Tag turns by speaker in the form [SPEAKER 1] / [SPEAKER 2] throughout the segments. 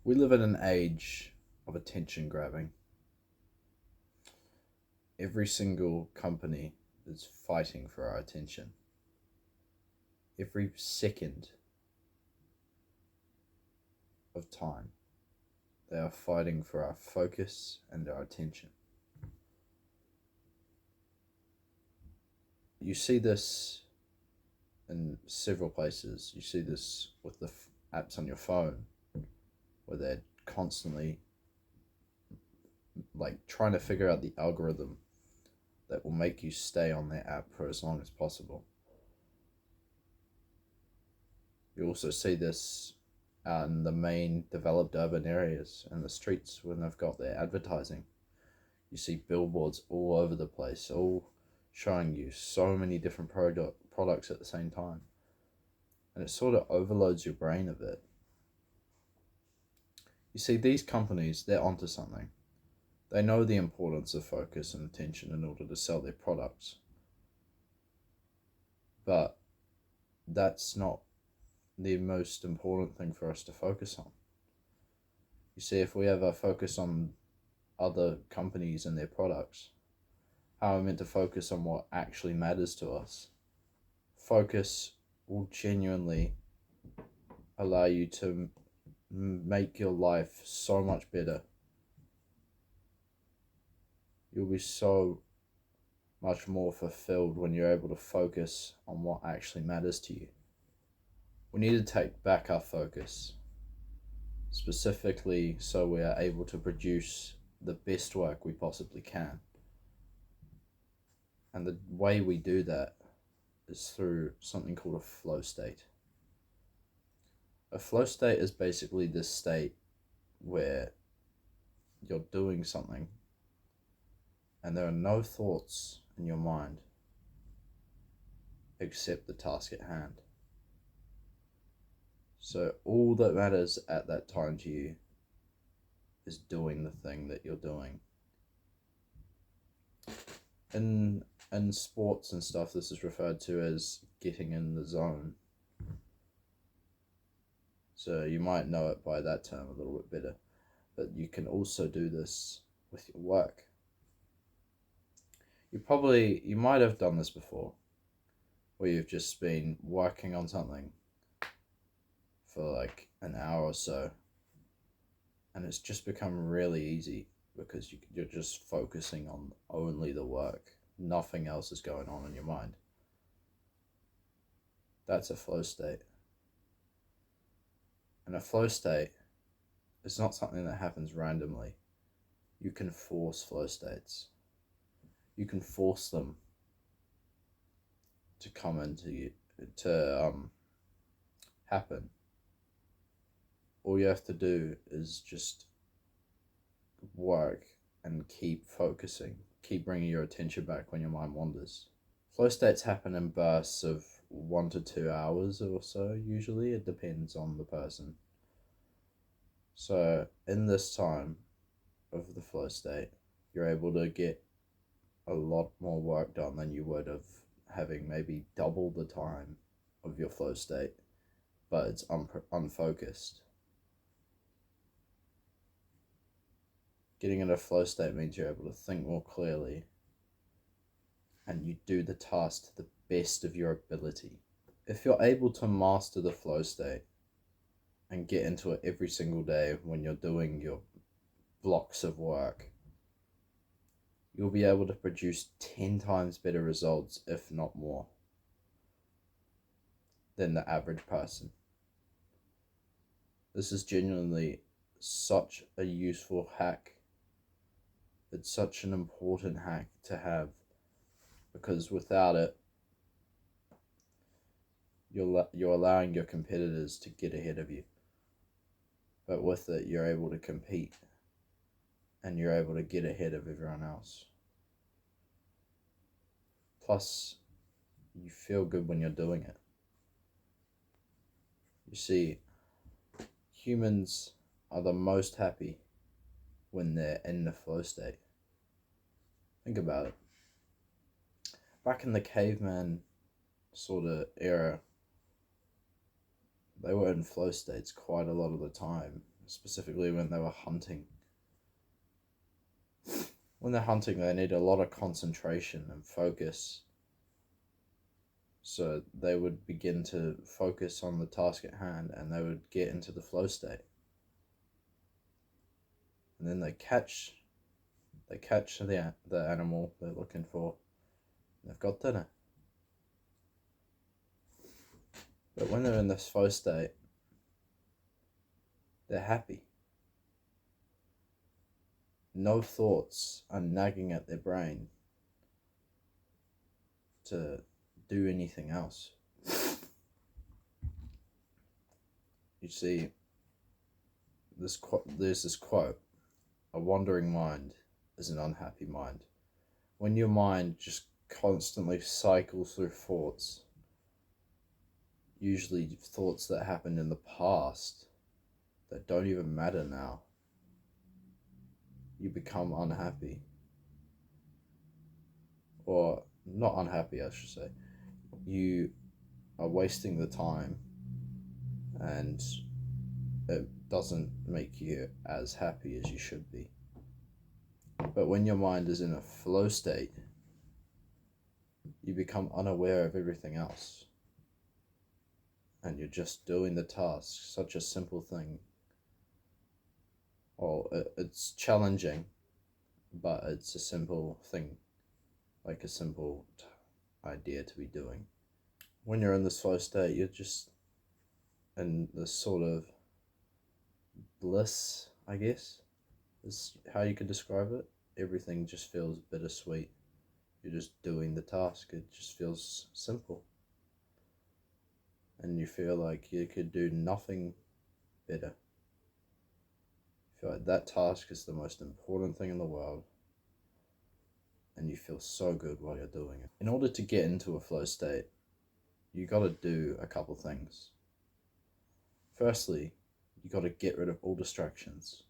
[SPEAKER 1] We live in an age of attention grabbing. Every single company is fighting for our attention. Every second of time, they are fighting for our focus and our attention. You see this in several places. You see this with the apps on your phone, where they're constantly trying to figure out the algorithm that will make you stay on their app for as long as possible. You also see this out in the main developed urban areas and the streets when they've got their advertising. You see billboards all over the place, all showing you so many different products at the same time. And it sort of overloads your brain a bit. You see, these companies, they're onto something. They know the importance of focus and attention in order to sell their products. But that's not the most important thing for us to focus on. You see, if we ever focus on other companies and their products, how are we meant to focus on what actually matters to us? Focus will genuinely allow you to make your life so much better. You'll be so much more fulfilled when you're able to focus on what actually matters to you. We need to take back our focus, specifically so we are able to produce the best work we possibly can. And the way we do that is through something called a flow state. A flow state is basically this state where you're doing something and there are no thoughts in your mind except the task at hand. So all that matters at that time to you is doing the thing that you're doing. In sports and stuff, this is referred to as getting in the zone. So you might know it by that term a little bit better. But you can also do this with your work. You might have done this before, where you've just been working on something for like an hour or so, and it's just become really easy because you're just focusing on only the work. Nothing else is going on in your mind. That's a flow state. And a flow state is not something that happens randomly. You can force flow states. You can force them to come into you, to happen. All you have to do is just work and keep focusing, keep bringing your attention back when your mind wanders. Flow states happen in bursts of 1 to 2 hours or so, usually. It depends on the person. So in this time of the flow state, you're able to get a lot more work done than you would have having maybe double the time of your flow state, but it's unfocused. Getting in a flow state means you're able to think more clearly and you do the task to the best of your ability. If you're able to master the flow state and get into it every single day when you're doing your blocks of work, you'll be able to produce 10 times better results, if not more, than the average person. This is genuinely such a useful hack. It's such an important hack to have, because without it, you're allowing your competitors to get ahead of you. But with it, you're able to compete and you're able to get ahead of everyone else. Plus, you feel good when you're doing it. You see, humans are the most happy when they're in the flow state. Think about it. Back in the caveman sort of era, they were in flow states quite a lot of the time, specifically when they were hunting. When they're hunting, they need a lot of concentration and focus. So they would begin to focus on the task at hand, and they would get into the flow state. And then they catch the animal they're looking for. They've got dinner. But when they're in this flow state, they're happy. No thoughts are nagging at their brain to do anything else. You see, there's this quote, a wandering mind is an unhappy mind. When your mind just constantly cycles through thoughts, usually thoughts that happened in the past that don't even matter now, you become unhappy. Or not unhappy, I should say. You are wasting the time, and it doesn't make you as happy as you should be. But when your mind is in a flow state, you become unaware of everything else. And you're just doing the task, such a simple thing. Well, it's challenging, but it's a simple thing, like a simple idea to be doing. When you're in this flow state, you're just in this sort of bliss, I guess, is how you could describe it. Everything just feels bittersweet. You're just doing the task. It just feels simple. And you feel like you could do nothing better. You feel like that task is the most important thing in the world. And you feel so good while you're doing it. In order to get into a flow state, you got to do a couple things. Firstly, you got to get rid of all distractions.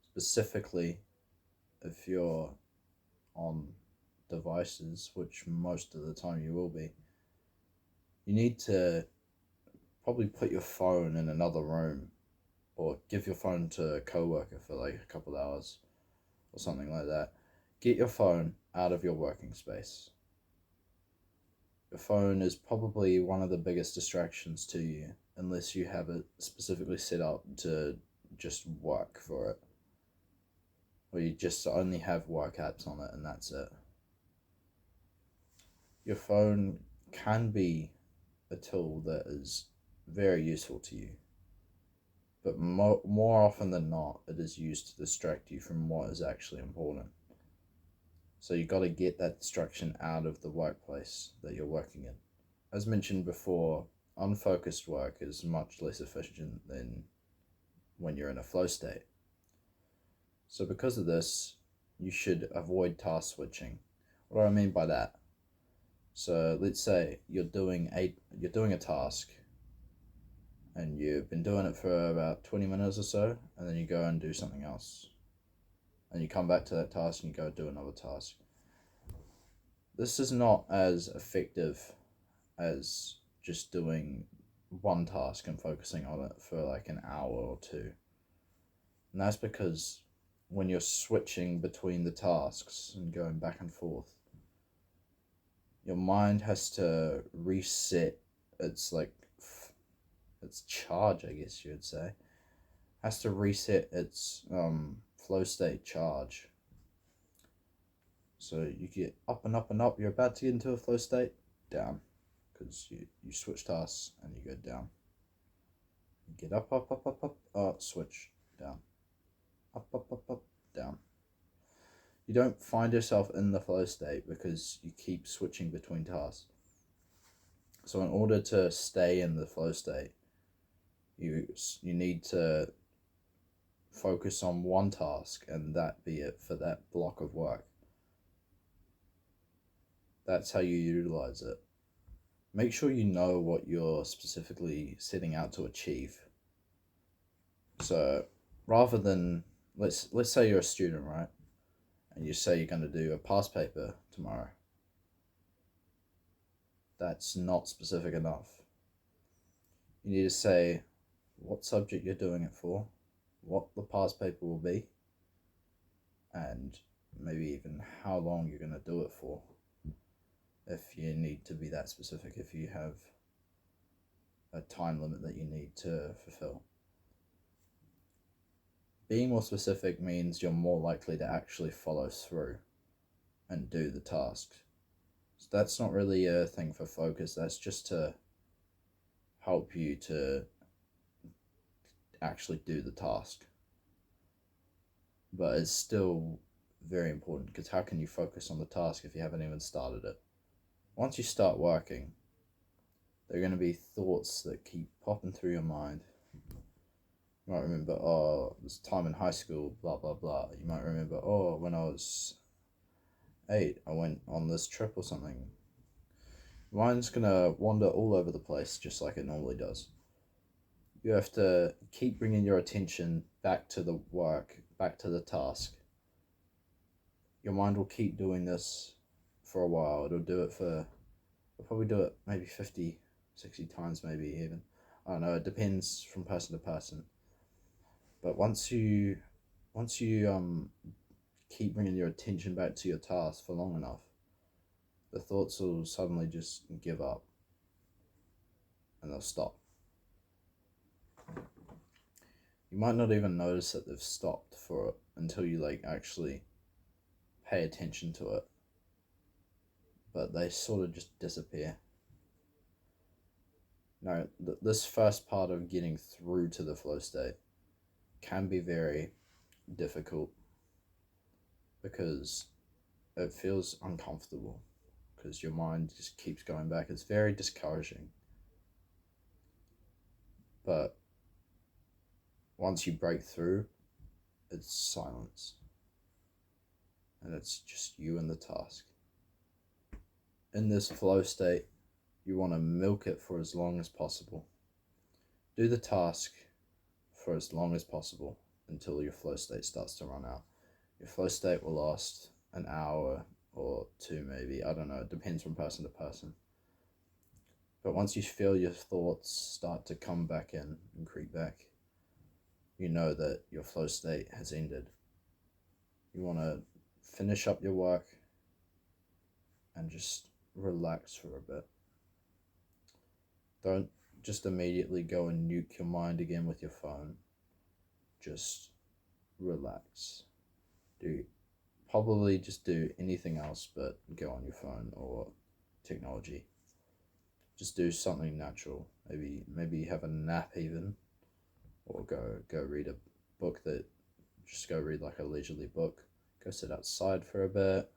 [SPEAKER 1] Specifically, if you're on devices, which most of the time you will be, you need to probably put your phone in another room, or give your phone to a coworker for like a couple of hours or something like that. Get your phone out of your working space. Your phone is probably one of the biggest distractions to you, unless you have it specifically set up to just work for it, or you just only have work apps on it and that's it. Your phone can be a tool that is very useful to you, but more often than not, it is used to distract you from what is actually important. So you got to get that distraction out of the workplace that you're working in. As mentioned before, unfocused work is much less efficient than when you're in a flow state. So because of this, you should avoid task switching. What do I mean by that? So let's say you're doing a task, and you've been doing it for about 20 minutes or so, and then you go and do something else. And you come back to that task and you go do another task. This is not as effective as just doing one task and focusing on it for like an hour or two. And that's because when you're switching between the tasks and going back and forth, your mind has to reset its charge, I guess you would say. Has to reset its flow state charge. So you get up and up and up, you're about to get into a flow state, down. Because you switch tasks and you go down. You get up, switch, down. Up, down. You don't find yourself in the flow state because you keep switching between tasks. So in order to stay in the flow state, you need to focus on one task and that be it for that block of work. That's how you utilize it. Make sure you know what you're specifically setting out to achieve. So rather than, let's say you're a student, right? And you say you're going to do a past paper tomorrow. That's not specific enough. You need to say what subject you're doing it for, what the past paper will be, and maybe even how long you're going to do it for, if you need to be that specific, if you have a time limit that you need to fulfill. Being more specific means you're more likely to actually follow through and do the task. So that's not really a thing for focus, that's just to help you to actually do the task. But it's still very important, because how can you focus on the task if you haven't even started it? Once you start working, there are going to be thoughts that keep popping through your mind. You might remember, oh, this time in high school, blah, blah, blah. You might remember, oh, when I was 8, I went on this trip or something. Mind's going to wander all over the place, just like it normally does. You have to keep bringing your attention back to the work, back to the task. Your mind will keep doing this for a while. It'll probably do it maybe 50, 60 times, maybe even. I don't know, it depends from person to person. But once you keep bringing your attention back to your task for long enough, the thoughts will suddenly just give up and they'll stop. You might not even notice that they've stopped for it until you actually pay attention to it, but they sort of just disappear. Now, this first part of getting through to the flow state can be very difficult, because it feels uncomfortable, because your mind just keeps going back. It's very discouraging. But once you break through, it's silence. And it's just you and the task. In this flow state, you want to milk it for as long as possible. Do the task for as long as possible until your flow state starts to run out. Your flow state will last an hour or 2 maybe, I don't know, it depends from person to person. But once you feel your thoughts start to come back in and creep back, you know that your flow state has ended. You want to finish up your work and just relax for a bit. Don't just immediately go and nuke your mind again with your phone. Just relax. Probably just do anything else but go on your phone or technology. Just do something natural. Maybe have a nap even, or go read a book just go read a leisurely book. Go sit outside for a bit.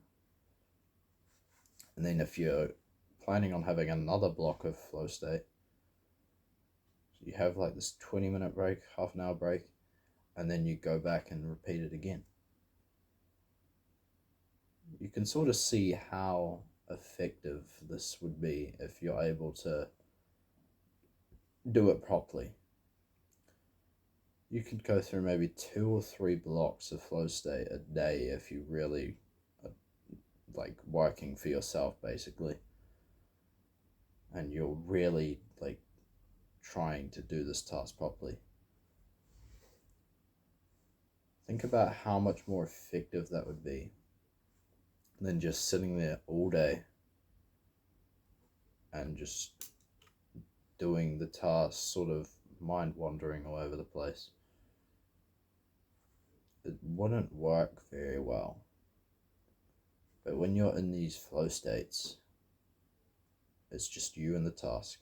[SPEAKER 1] And then if you're planning on having another block of flow state, you have this 20-minute break, half an hour break, and then you go back and repeat it again. You can sort of see how effective this would be if you're able to do it properly. You could go through maybe 2 or 3 blocks of flow state a day if you really are working for yourself, basically, and you're really trying to do this task properly. Think about how much more effective that would be than just sitting there all day and just doing the task, sort of mind wandering all over the place. It wouldn't work very well. But when you're in these flow states, it's just you and the task.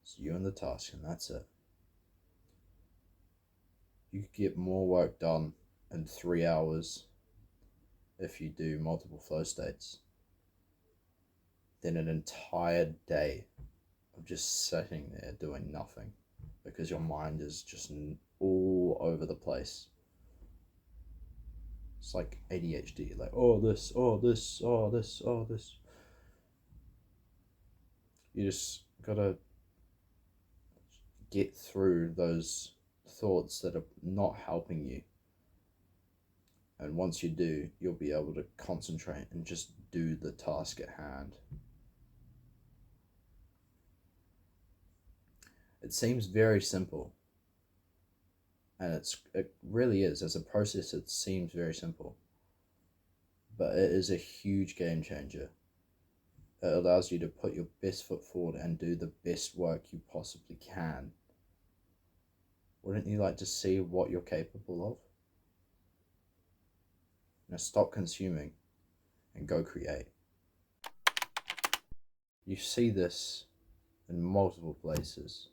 [SPEAKER 1] It's you and the task, and that's it. You could get more work done in 3 hours if you do multiple flow states than an entire day of just sitting there doing nothing, because your mind is just all over the place. It's like ADHD, oh this, oh this, oh this, oh this. You just gotta get through those thoughts that are not helping you. And once you do, you'll be able to concentrate and just do the task at hand. It seems very simple, And it really is. As a process, it seems very simple, but it is a huge game changer. It allows you to put your best foot forward and do the best work you possibly can. Wouldn't you like to see what you're capable of? Now stop consuming and go create. You see this in multiple places.